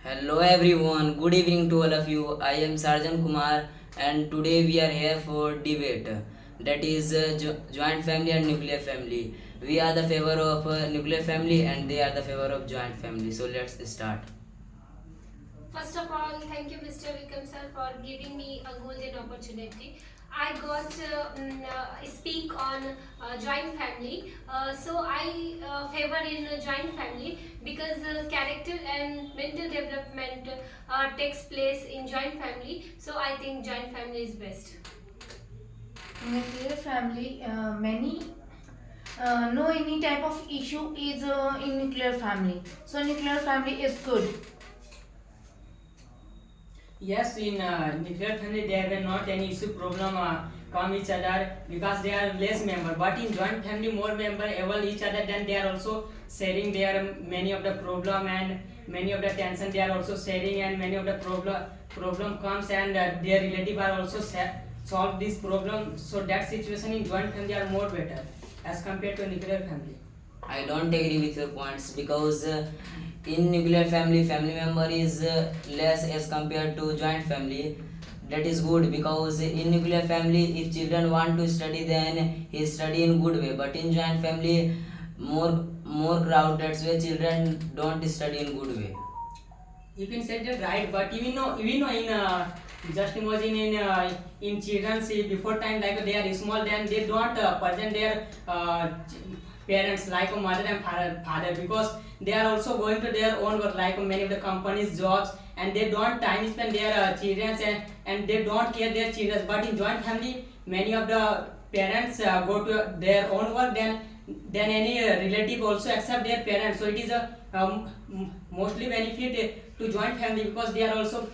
Hello everyone, good evening to all of you. I am Sarjan Kumar and today we are here for debate that is joint family and nuclear family. We are the favor of nuclear family and they are the favor of joint family. So let's start. First of all, thank you, Mr. Vikram sir, for giving me a golden opportunity. I got speak on joint family. So I favor in joint family because character and mental development takes place in joint family. So I think joint family is best. Nuclear family, many no any type of issue is in nuclear family. So nuclear family is good. Yes, in nuclear family there were not any issue problem come each other because they are less member. But in joint family, more member able each other. Then they are also sharing their many of the problem and many of the tension. They are also sharing and many of the problem comes and their relative are also solve this problem. So that situation in joint family are more better as compared to nuclear family. I don't agree with your points because in nuclear family, family member is less as compared to joint family. That is good because in nuclear family, if children want to study, then he study in good way. But in joint family, more crowd. That's why children don't study in good way. You can say that right, but even know in just imagine in children see before time like they are small, then they don't present their parents like a mother and father because they are also going to their own work like many of the companies jobs, and they don't time spend their children, and they don't care their children. But in joint family, many of the parents go to their own work, then any relative also accept their parents. So it is a mostly benefit to joint family because they are also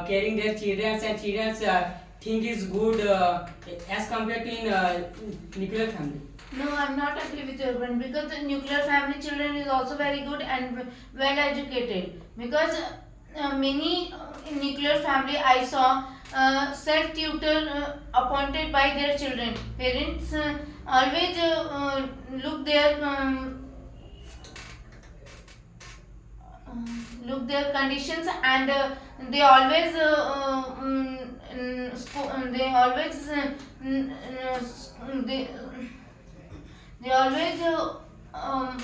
caring their children, and children think is good as compared to in nuclear family. No, I'm not agree with your point because the nuclear family children is also very good and well educated. Because many in nuclear family I saw self tutor appointed by their children. Parents always look their look their conditions and they always they always they they always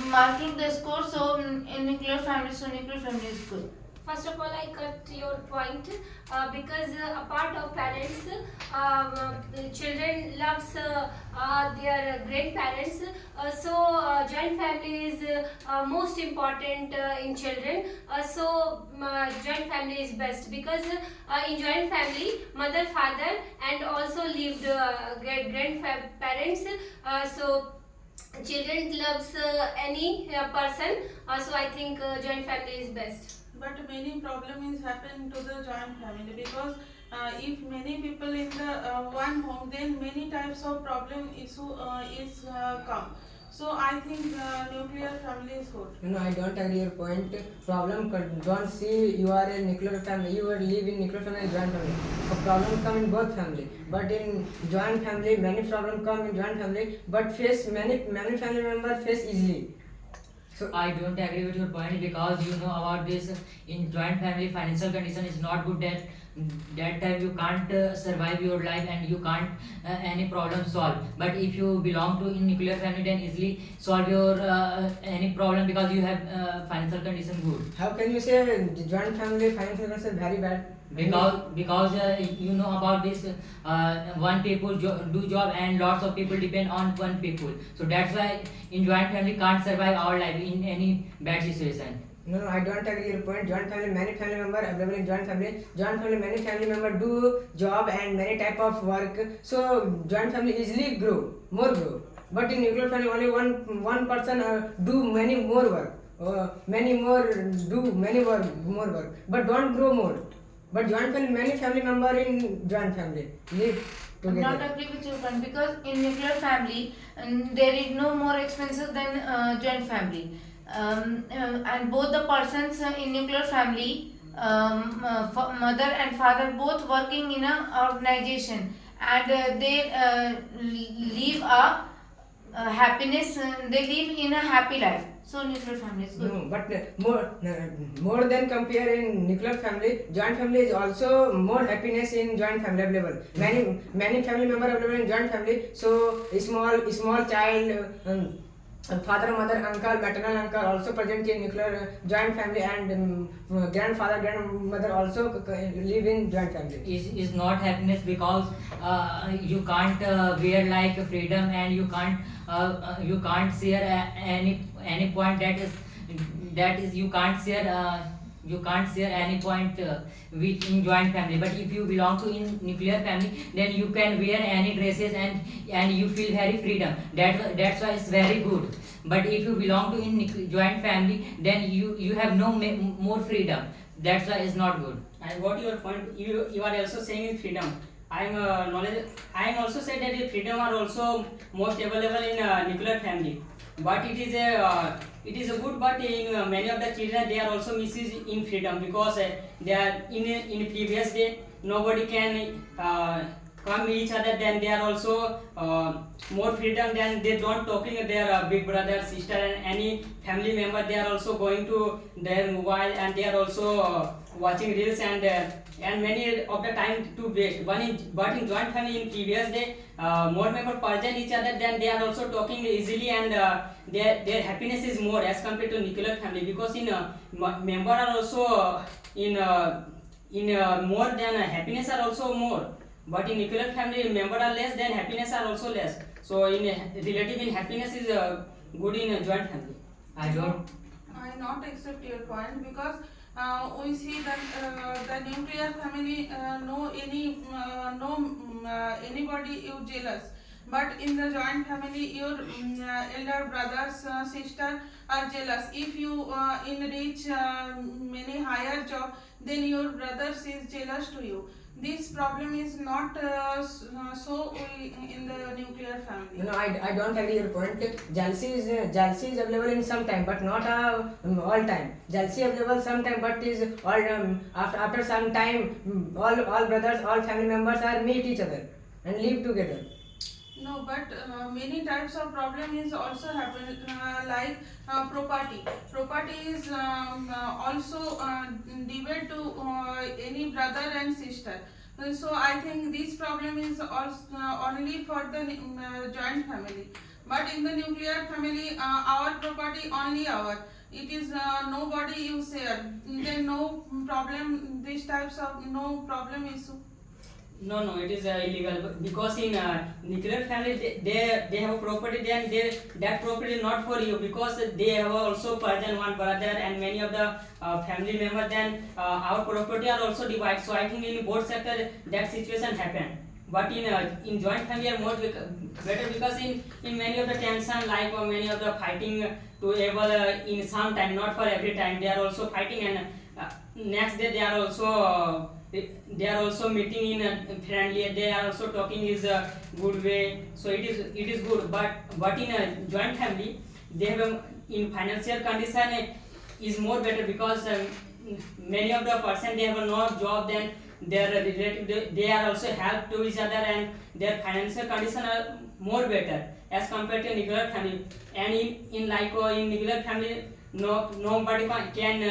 marking the score. So in nuclear family, so nuclear family is good. First of all, I cut your point because a part of parents, the children loves their grandparents. Joint family is most important in children. Joint family is best because in joint family, mother, father, and also lived grandparents. Children loves any person. So I think joint family is best. But many problem is happen to the joint family because if many people in the one home, then many types of problem issue is come. So I think nuclear family is good. No, I don't agree your point. Problem don't see you are a nuclear family. You will live in nuclear family, joint family. A problem come in both family. But in joint family, many problem come in joint family. But face many family members face easily. So I don't agree with your point because you know about this in joint family financial condition is not good, that time you can't survive your life and you can't any problem solve. But if you belong to in nuclear family, then easily solve your any problem because you have financial condition good. How can you say the joint family financial condition very bad? Because you know about this one people do job and lots of people depend on one people, so that's why in joint family can't survive our life in any bad situation. No, I don't agree your point. Joint family, many family member available in joint family. Joint family, many family member do job and many type of work. So joint family easily more grow. But in nuclear family, only one person do many more work. Many more do many more work, but don't grow more. But joint family, many family member in joint family live I'm not together. agree with your point because in nuclear family there is no more expenses than joint family. And both the persons in nuclear family, mother and father both working in a organization, and they live a happiness. They live in a happy life. So nuclear family is good. No, but more than compare in nuclear family, joint family is also more happiness in joint family available. Many family member available in joint family. So small child, father, mother, uncle, maternal uncle also present in nuclear joint family, and grandfather, grandmother also live in joint family. Is not happiness because you can't wear like freedom, and you can't share any point that is you can't share any point with in joint family. But if you belong to in nuclear family, then you can wear any dresses, and you feel very freedom. That's why it's very good. But if you belong to in joint family, then you have no more freedom. That's why it's not good. I got your point. You are also saying in freedom. I am also said that the freedom are also most available in nuclear family. But it is a good. But in many of the children they are also misuse in freedom, because they are in previous day nobody can come each other. Then they are also more freedom. Then they don't talking their big brother, sister, and any family member. They are also going to their mobile, and they are also watching reels, and many of the time to waste. But in joint family in previous day, more member present each other. Then they are also talking easily, and their happiness is more as compared to nuclear family, because in member are also in more than happiness are also more. But in nuclear family, member are less, then happiness are also less. So in relative in happiness is good in a joint family. I don't. I not accept your point, because we see that the nuclear family anybody you jealous. But in the joint family, your elder brothers, sister are jealous. If you in reach many higher job, then your brothers is jealous to you. This problem is not so in the nuclear family. No, I don't agree your point. Jealousy is available in some time, but not all time. Jealousy available sometime, but is all after some time. All brothers, all family members are meet each other and live together. No, but many types of problem is also happen, like property. Property is also divided to any brother and sister. So I think this problem is also only for the joint family. But in the nuclear family, our property only our. It is nobody you share. Then no problem. These types of no problem issue. No, it is illegal, because in nuclear family they have a property, then that property is not for you, because they have also present one brother and many of the family members. Then our property are also divided. So I think in both sector that situation happen. But in joint family are more better, because in many of the tension, like or many of the fighting to able in some time, not for every time, they are also fighting, and next day they are also meeting in friendly. They are also talking is a good way. So it is good. But in a joint family, they have in financial condition is more better, because many of the person they have no job. Then their relative they are also help to each other, and their financial condition are more better as compared to nuclear family. And in nuclear family, nobody can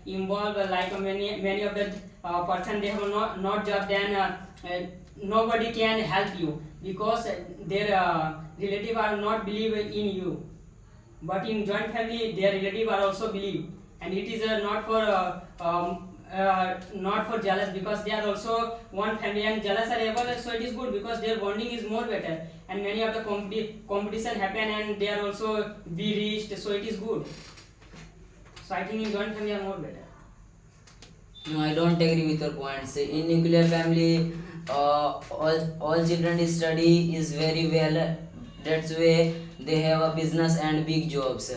involve like many of the person they have not job. Then nobody can help you, because their relative are not believe in you. But in joint family, their relative are also believe, and it is not for jealous, because they are also one family, and jealous are able. So it is good, because their bonding is more better, and many of the competition happen, and they are also be reached. So it is good. So I think in joint family are more better. No, I don't agree with your points. In nuclear family, all children study is very well. That's why they have a business and big jobs.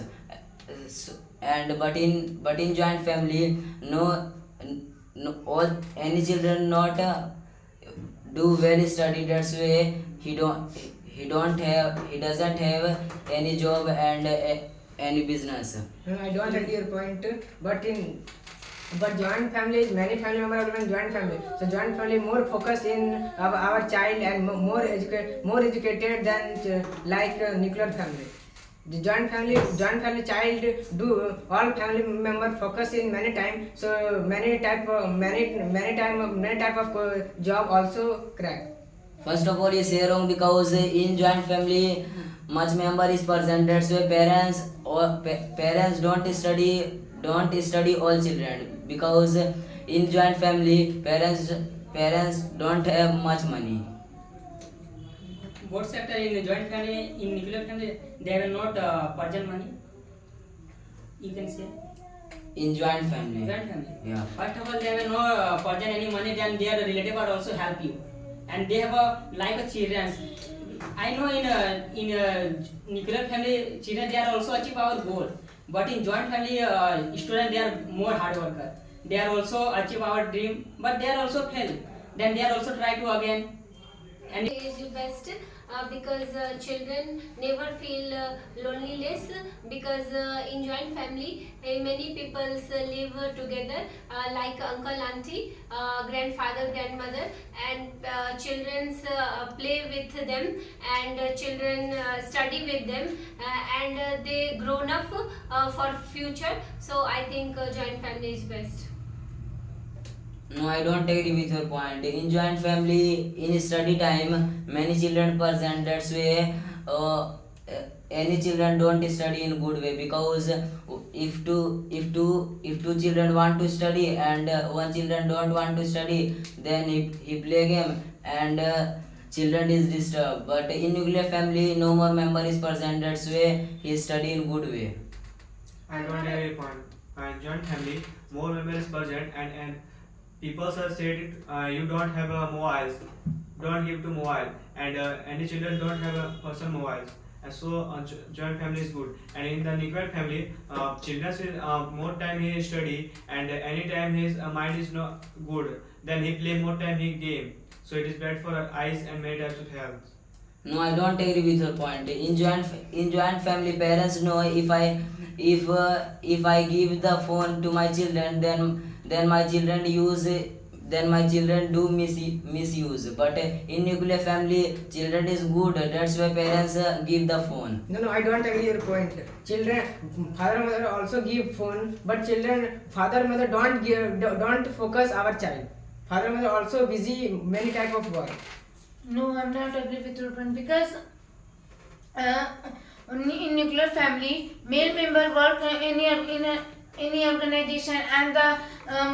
But in joint family, no all any children not do well study. That's why he doesn't have any job and any business. No, I don't agree your point. But joint family is many family members are in joint family. So joint family more focused in our child, and more educated than like nuclear family. The joint family child do all family member focus in many time. So many type of job also crack. First of all, you say wrong because in joint family much member is present. That's why parents don't study all children because in joint family parents don't have much money. Both sector in the joint family, in nuclear family, they will not present money. You can say In joint family. joint family. Yeah. First of all, they will no present any money. Then their relative are also help you, and they have like a children. I know in a nuclear family, children they are also achieve our goal. But in joint family, students they are more hard worker. They are also achieve our dream, but they are also fail. Then they are also try to again. And Is best because children never feel loneliness because in joint family many people live together like uncle auntie grandfather grandmother and children play with them and children study with them and they grown up for future, so I think joint family is best. No, I don't agree with your point. In joint family, in study time, many children present. That's why any children don't study in good way because if two children want to study and one children don't want to study, then he play game and children is disturbed. But in nuclear family, no more member is present. That's why he study in good way. I don't agree point. Joint family, more members present and people are said you don't have a mobile, don't give to mobile, and any children don't have a personal mobile. And so joint family is good. And in the nuclear family, children will more time he study and any time his mind is not good, then he play more time he game. So it is bad for eyes and many types of health. No, I don't agree with your point. In joint family, parents know if I give the phone to my children, then my children do misuse. But in nuclear family, children is good. That's why parents give the phone. No, I don't agree your point. Children, father mother also give phone, but children, father mother don't focus our child. Father mother also busy many type of work. No, I'm not agree with your point because in nuclear family, male member work in any organization and the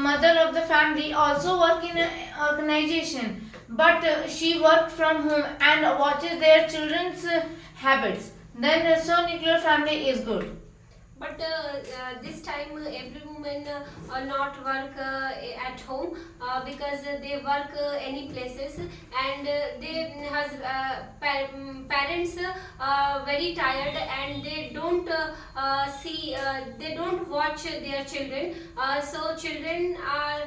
mother of the family also work in an organization, but she work from home and watches their children's habits. Then so nuclear family is good. But this time every woman not work at home because they work any places and they has parents very tired and they don't they don't watch their children, so children are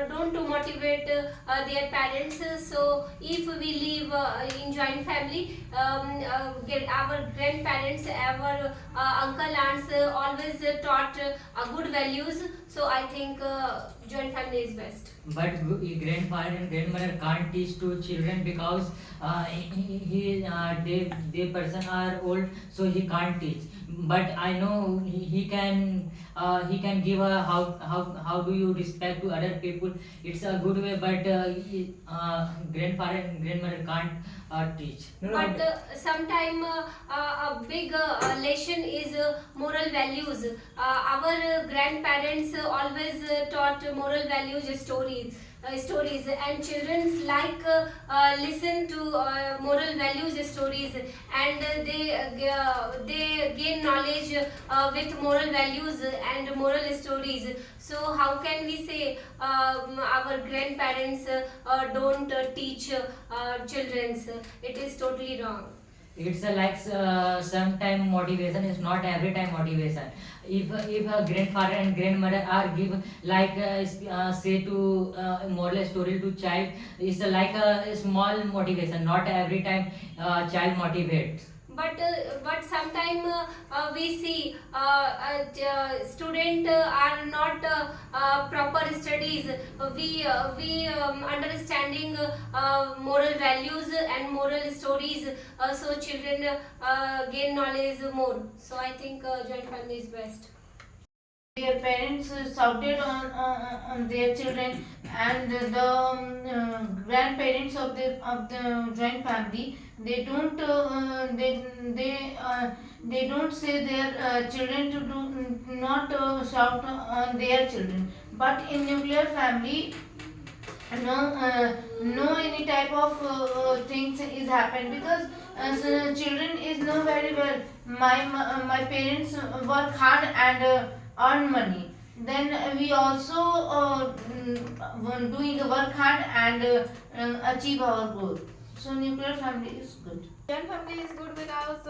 don't motivate their parents. So if we live in joint family, get our grandparents, our uncle aunts always taught good values, so I think joint family is best. But grandfather and grandmother can't teach to children because they person are old, so he can't teach. But I know he can give a how do you respect to other people. It's a good way, but grandfather and grandmother can't teach. But sometime a big lesson is moral values. Our grandparents always taught moral values stories and children like listen to moral values stories and they gain knowledge with moral values and moral stories. So how can we say our grandparents don't teach children? It is totally wrong. It's like sometime motivation is not every time motivation. If a grandfather and grandmother are give like say to moral story to child, it's like a small motivation. Not every time child motivates. but sometime we see student are not proper studies. We understanding moral values and moral stories, so children gain knowledge more. So I think joint family is best. Their parents shouted on their children, and the grandparents of the joint family, they don't they don't say their children to do not shout on their children. But in nuclear family, no any type of things is happened, because so children is know very well my parents work hard and earn money, then we also doing work hard and achieve our goal. So nuclear family is good. Joint family is good because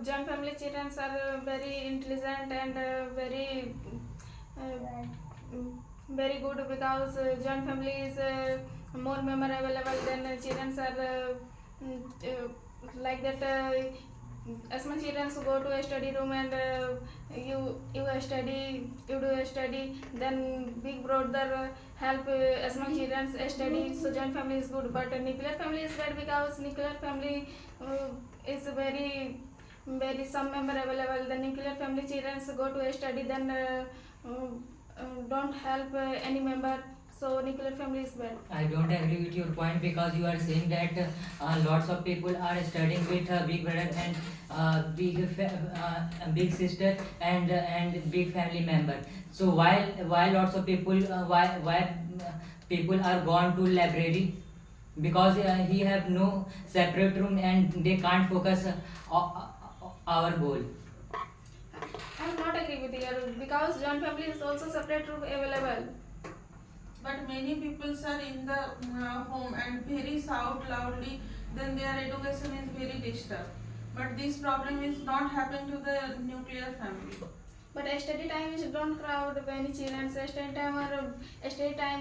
joint family children are very intelligent and very good, because joint family is more member available than children are like that. Small children go to a study room and you do a study, then big brother help small children study. So joint family is good, but nuclear family is bad, because nuclear family is very some member available. The nuclear family children go to a study, then don't help any member. So nuclear family is bad. I don't agree with your point, because you are saying that lots of people are studying with big brother and big sister and big family member. So why lots of people why people are gone to library, because he have no separate room and they can't focus our goal. I am not agree with you, because joint family is also separate room available. But many people are in the home and very shout loudly, then their education is very disturbed. But this problem is not happen to the nuclear family. But study time is don't crowd many children. Study time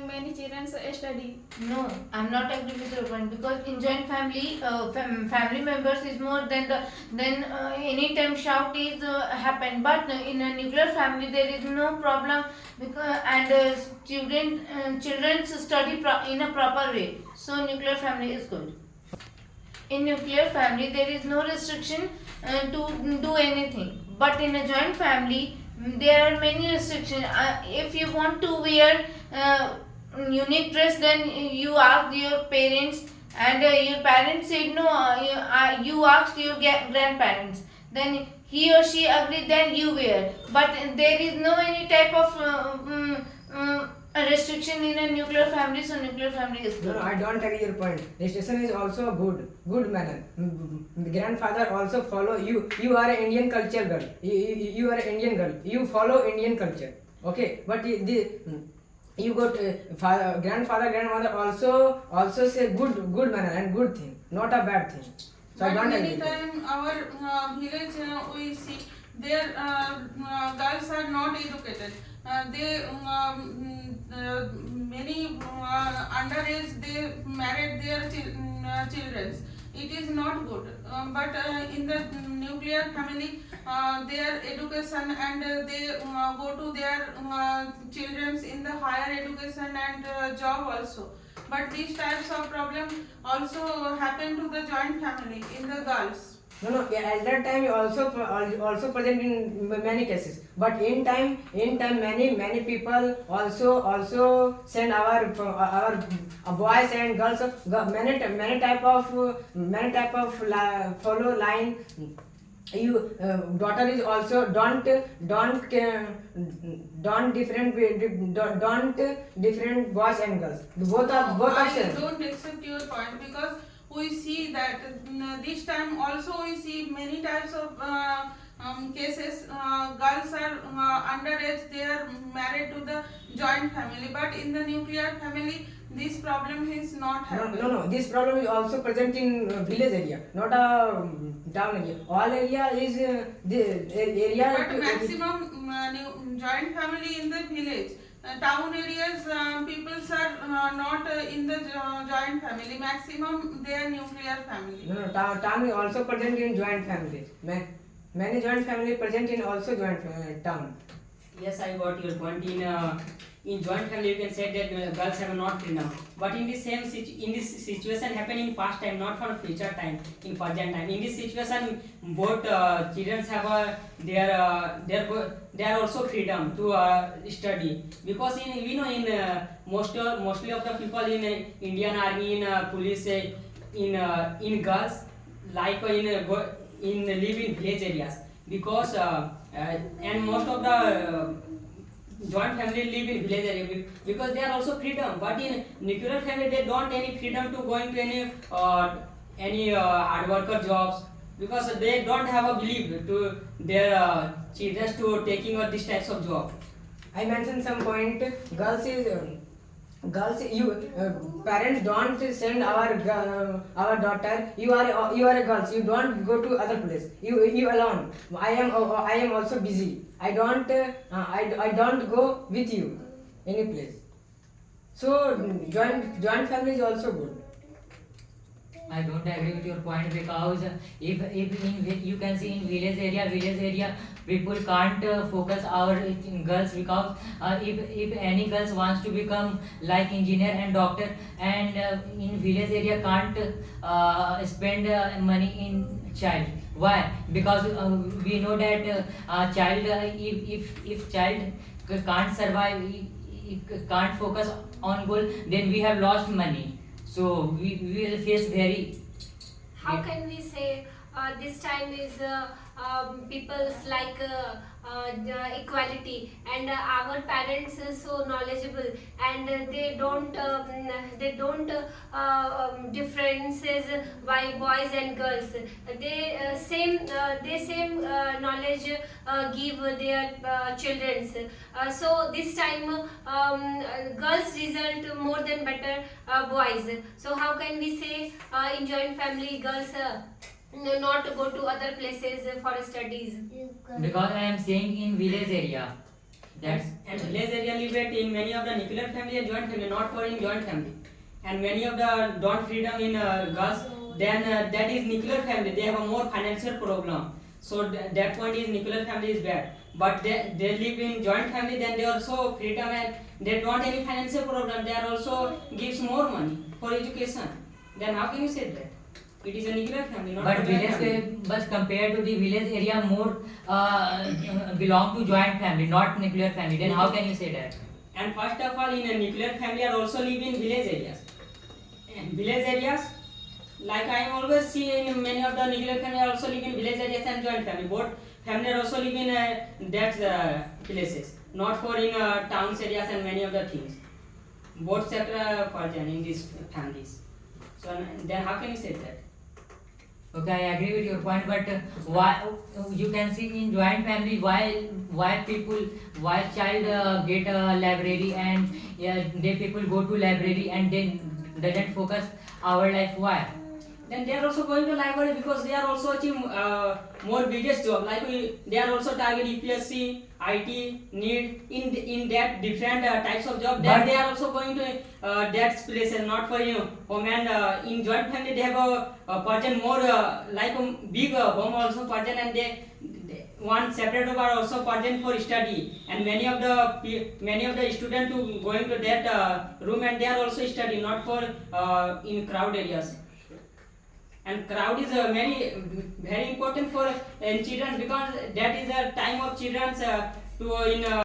many children study. No, I'm not agree with your point, because in joint family, family members is more than anytime shout is happen. But in a nuclear family there is no problem, because and children study in a proper way. So nuclear family is good. In nuclear family there is no restriction to do anything. But in a joint family, there are many restrictions. If you want to wear unique dress, then you ask your parents, and your parents said no. You asked your grandparents. Then he or she agreed, then you wear. But there is no any type of a restriction in a nuclear family, so nuclear family is good. No, I don't agree your point. Restriction is also good manner. The grandfather also follow you. You are an Indian culture girl. You are an Indian girl. You follow Indian culture. Okay, but you got grandfather, grandmother also say good manner and good thing, not a bad thing. So I But don't many agree. time our village we see their girls are not educated. Many underage they married their children. It is not good. But in the nuclear family, their education and they go to their children in the higher education and job also. But these types of problem also happen to the joint family in the girls. No. At that time you also present in many cases. But in time many people also send our boys and girls many type of follow line. You daughter is also don't different boys and girls. Both are I same. don't accept your point, because we see that this time also we see many types of cases. Girls are underage, they are married to the joint family, but in the nuclear family this problem is not happening. No. This problem is also present in village area, not a town area. All area is the area. But maximum joint family in the village. town areas people are not in the joint family. Maximum they are nuclear family. No, town is also present in joint family. Many joint family present in also joint town. Yes, I got your point. In joint family, you can say that girls have not freedom. But in this in this situation happen in past time, not for future time, in present time. In this situation, both children have they are also freedom to study, because we know in mostly of the people in Indian army, in police, in girls like in live in village areas, because and most of the joint family live in village area because they are also freedom. But in nuclear family they don't any freedom to going to any hard worker jobs, because they don't have a belief to their children to taking this types of job. I mentioned some point. Girls, you parents don't send our daughter. You are a girls. You don't go to other place. You alone. I am also busy. I don't go with you any place. So joint family is also good. I don't agree with your point, because if in you can see in village area people can't focus our girls, because if any girls wants to become like engineer and doctor, and in village area can't spend money in child. Why? Because we know that child if child can't survive, he can't focus on goal, then we have lost money. So we will face very. How can we say this time is people's like equality, and our parents are so knowledgeable, and they don't differences by boys and girls. They same knowledge give their childrens. So this time girls result more than better boys. So how can we say in joint family girls not go to other places for studies? Because I am saying in village area. That's And village area live it in many of the nuclear family and joint family, not for in joint family. And many of the don't freedom in girls, then that is nuclear family. They have a more financial problem. So that point is nuclear family is bad. But they live in joint family, then they also freedom and they don't any financial problem. They are also gives more money for education. Then how can you say that? It is a nuclear family, not but a joint family. village, but compared to the village area, more belong to joint family, not nuclear family. Then how can you say that? And first of all, in a nuclear family are also live in village areas. And village areas, like I am always see in many of the nuclear family are also live in village areas and joint family. Both family are also live in that places, not for in towns areas and many of the things. Both sector present in these families. So then how can you say that? Okay, I agree with your point, but why you can see in joint family why child get a library, and they people go to library and then doesn't focus our life. Why? Then they are also going to library because they are also achieving more biggest job. Like they are also target UPSC, IT, NEET in that different types of job. Then But- they are also going to that places, not for home. And in joint family they have a person more like a big home also person, and they one separate room are also person for study. And many of the students who going to that room, and they are also study, not for in crowd areas. And crowd is very important for children, because that is a time of children's to in